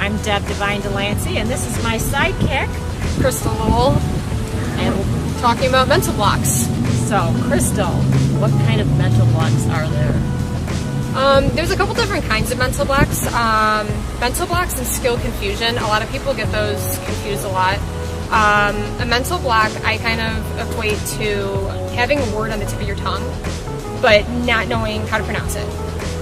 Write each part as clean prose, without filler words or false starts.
I'm Devine Delancey, and this is my sidekick, Kristle Lowell, and we're talking about mental blocks. So, Kristle, what kind of mental blocks are there? There's a couple different kinds of mental blocks. Mental blocks and skill confusion. A lot of people get those confused a lot. A mental block I kind of equate to having a word on the tip of your tongue, but not knowing how to pronounce it.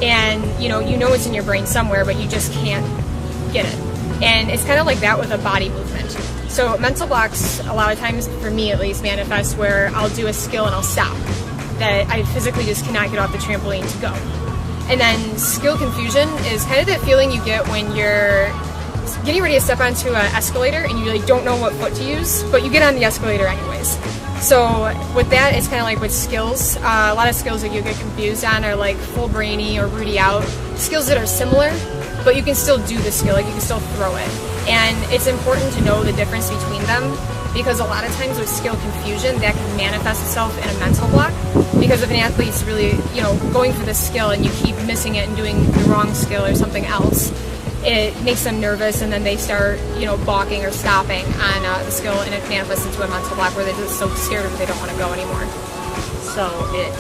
And you know it's in your brain somewhere, but you just can't get it. And it's kind of like that with a body movement. So mental blocks, a lot of times, for me at least, manifest where I'll do a skill and I'll stop. That I physically just cannot get off the trampoline to go. And then skill confusion is kind of that feeling you get when you're getting ready to step onto an escalator and you really don't know what foot to use, but you get on the escalator anyways. So with that, it's kind of like with skills. A lot of skills that you get confused on are like full brainy or Rudy out. Skills that are similar, but you can still do the skill, like you can still throw it. And it's important to know the difference between them, because a lot of times with skill confusion, that can manifest itself in a mental block. Because if an athlete's really, going for this skill and you keep missing it and doing the wrong skill or something else, it makes them nervous, and then they start, balking or stopping on the skill, and it manifests into a mental block where they're just so scared of it they don't want to go anymore. So it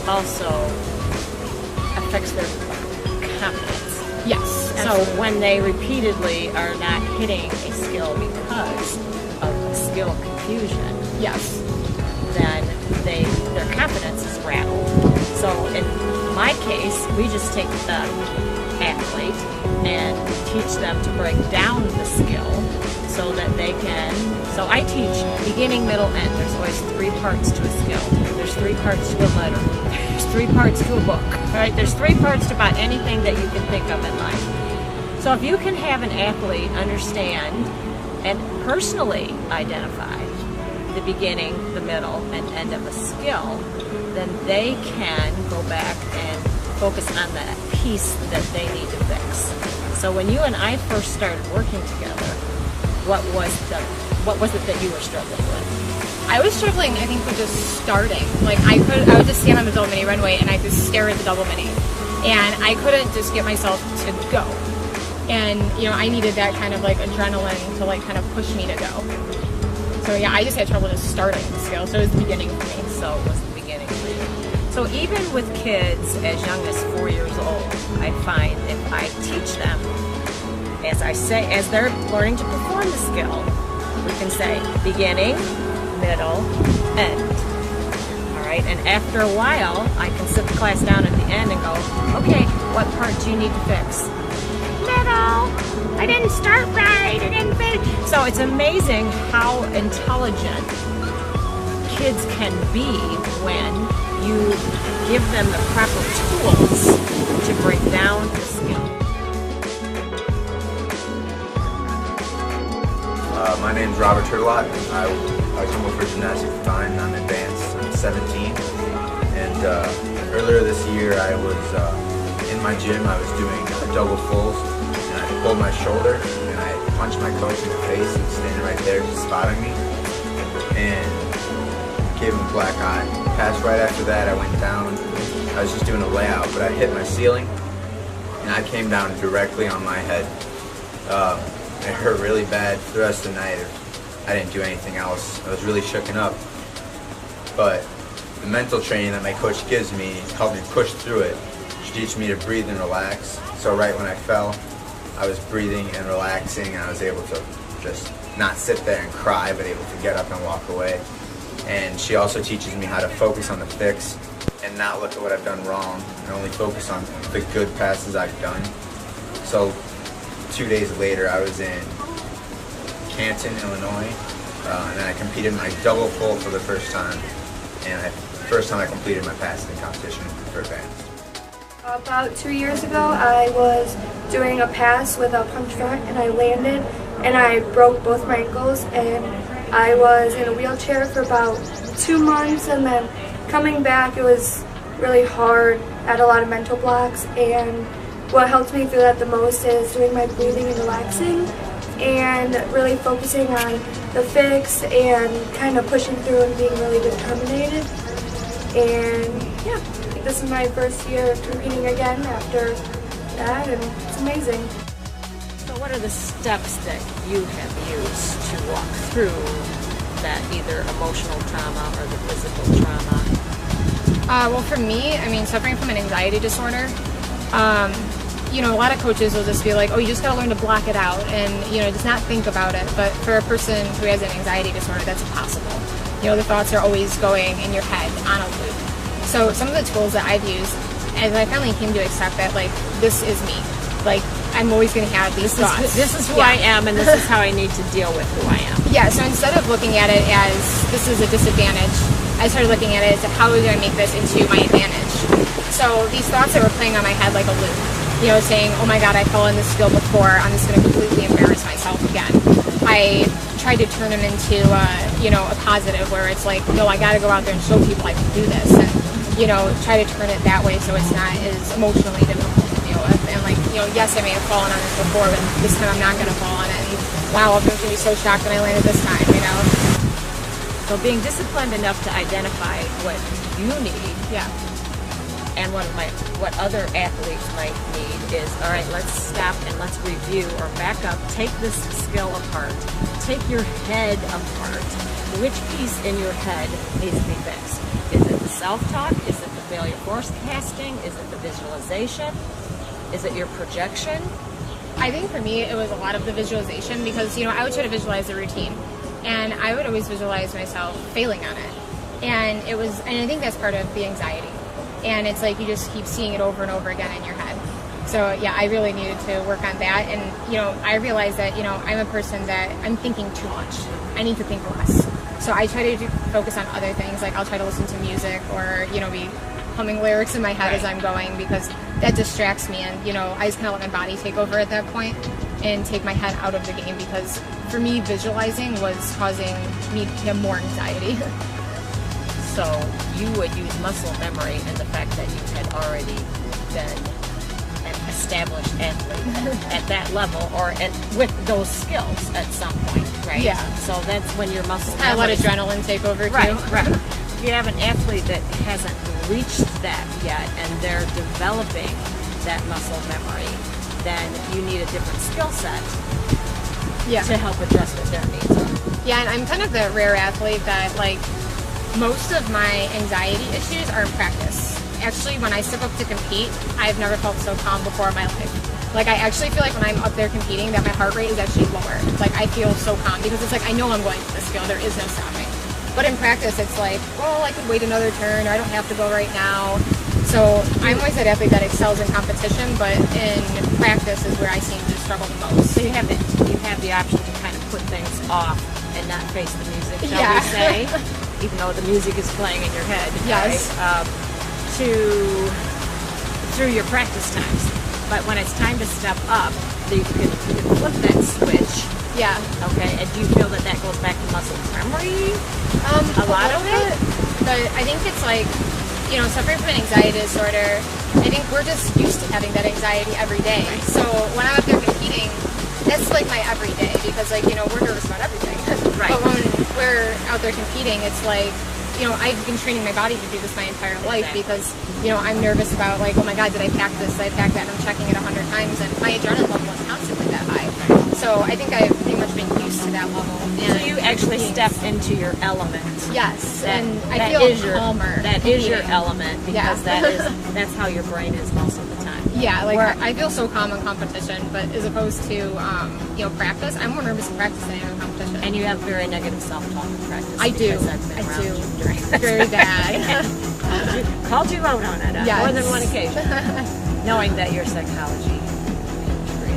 also affects their confidence. Yes. So absolutely. when they repeatedly are not hitting a skill because of skill confusion, Yes. then their confidence is rattled. So in my case, we just take the athlete and teach them to break down the skill so that they can. So I teach beginning, middle, end. There's always 3 parts to a skill. There's 3 parts to a letter. There's 3 parts to a book. Right? There's 3 parts to about anything that you can think of in life. So if you can have an athlete understand and personally identify the beginning, the middle, and end of a skill, then they can go back and focus on that piece that they need to fix. So when you and I first started working together, what was it that you were struggling with? I was struggling, I think, with just starting. Like I would just stand on the double mini runway and I just stare at the double mini, and I couldn't just get myself to go. And I needed that kind of like adrenaline to like kind of push me to go. So yeah, I just had trouble just starting the skill. So it was the beginning for me. So it was the beginning for you. So even with kids as young as 4 years old, I find if I teach them, as they're learning to perform the skill, we can say beginning, middle, end. All right, and after a while, I can sit the class down at the end and go, okay, what part do you need to fix? Middle. I didn't start right. I didn't finish. So it's amazing how intelligent kids can be when you give them the proper tools to break down the skill. My name's Robert Turtelot. I tumble for gymnastics at Devine. I'm advanced. I'm 17. And earlier this year, I was in my gym. I was doing double fulls, and I pulled my shoulder, and I punched my coach in the face. He was standing right there, just spotting me, and gave him a black eye. Passed right after that. I went down. I was just doing a layout, but I hit my ceiling, and I came down directly on my head. It hurt really bad for the rest of the night. I didn't do anything else. I was really shooken up. But the mental training that my coach gives me helped me push through it. She teaches me to breathe and relax. So right when I fell, I was breathing and relaxing, and I was able to just not sit there and cry, but able to get up and walk away. And she also teaches me how to focus on the fix and not look at what I've done wrong, and only focus on the good passes I've done. So 2 days later, I was in Canton, Illinois, and then I competed my double full for the first time, and first time I completed my passing competition for advanced. About 2 years ago, I was doing a pass with a punch front, and I landed, and I broke both my ankles, and I was in a wheelchair for about 2 months, and then coming back, it was really hard. I had a lot of mental blocks, and what helped me through that the most is doing my breathing and relaxing, and really focusing on the fix and kind of pushing through and being really determined. And yeah, this is my first year competing again after that, and it's amazing. So what are the steps that you have used to walk through that either emotional trauma or the physical trauma? Well, for me, I mean, suffering from an anxiety disorder, you know, a lot of coaches will just be like, oh, you just got to learn to block it out and, you know, just not think about it. But for a person who has an anxiety disorder, that's impossible. You know, the thoughts are always going in your head on a loop. So some of the tools that I've used, as I finally came to accept that, like, this is me. Like, I'm always going to have these thoughts. This is who I am, and this is how I need to deal with who I am. Yeah, so instead of looking at it as this is a disadvantage, I started looking at it as how do I make this into my advantage. So these thoughts that were playing on my head like a loop, you know, saying, oh my God, I fell in this skill before, I'm just going to completely embarrass myself again. I tried to turn them into, you know, a positive where it's like, no, I got to go out there and show people I can do this. And, you know, try to turn it that way so it's not as emotionally difficult to deal with. And like, you know, yes, I may have fallen on it before, but this time I'm not going to fall on it. And wow, I'm going to be so shocked when I landed this time, you know. So being disciplined enough to identify what you need, yeah, and what other athletes might need is, all right, let's stop and let's review or back up, take this skill apart, take your head apart. Which piece in your head needs to be fixed? Is it the self-talk? Is it the failure forecasting? Is it the visualization? Is it your projection? I think for me it was a lot of the visualization because, you know, I would try to visualize the routine and I would always visualize myself failing on it. And I think that's part of the anxiety. And it's like you just keep seeing it over and over again in your head. So yeah, I really needed to work on that. And, you know, I realized that, you know, I'm a person that I'm thinking too much. I need to think less. So I try to focus on other things. Like I'll try to listen to music or, you know, be humming lyrics in my head as I'm going because that distracts me. And, you know, I just kind of let my body take over at that point and take my head out of the game because for me, visualizing was causing me to have more anxiety. So you would use muscle memory and the fact that you had already been an established athlete at that level or with those skills at some point, right? Yeah. So that's when your muscle I memory... let adrenaline take over too. Right. If you have an athlete that hasn't reached that yet and they're developing that muscle memory, then you need a different skill set to help address what their needs are. Yeah, and I'm kind of the rare athlete that, like, most of my anxiety issues are in practice. Actually, when I step up to compete, I've never felt so calm before in my life. Like, I actually feel like when I'm up there competing that my heart rate is actually lower. Like, I feel so calm because it's like, I know I'm going to the skill. There is no stopping. But in practice, it's like, well, I could wait another turn or I don't have to go right now. So I'm always that athlete that excels in competition, but in practice is where I seem to struggle the most. So you have the option to kind of put things off and not face the music, shall we say? Even though the music is playing in your head, yes, right? Through your practice times. But when it's time to step up, you can flip that switch. Yeah. Okay. And do you feel that goes back to muscle memory? A lot of it. But I think it's like, you know, suffering from an anxiety disorder. I think we're just used to having that anxiety every day. Right. So when I'm up there competing, that's like my everyday because, like, you know, we're nervous about everything. Right. But when we're out there competing, it's like, you know, I've been training my body to do this my entire life because, you know, I'm nervous about, like, oh my God, did I pack this? Did I pack that? And I'm checking it 100 times, and my adrenaline level is constantly that high. So I think I've pretty much been used to that level. And so you actually step into your element. Yes, and I that feel is calmer. That is your element because that's how your brain is most of the time. Yeah, like I feel so calm in competition, but as opposed to you know, practice, I'm more nervous in practice than I am in competition. And you have very negative self-talk in practice. I do. I do. Very bad. Called you out on it on more than one occasion, knowing that you're psychology.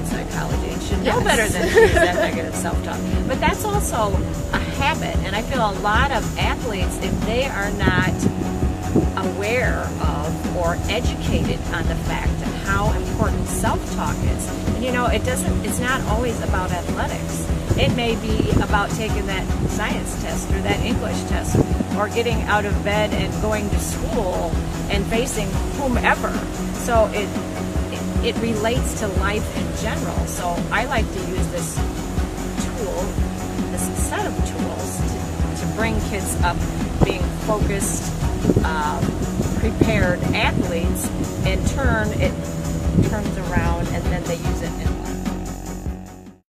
Psychology and should know better than to use that negative self-talk. But that's also a habit, and I feel a lot of athletes, if they are not aware of or educated on the fact of how important self-talk is, and you know, it's not always about athletics. It may be about taking that science test or that English test or getting out of bed and going to school and facing whomever. So it relates to life in general. So I like to use this set of tools to bring kids up being focused, prepared athletes. In turn, it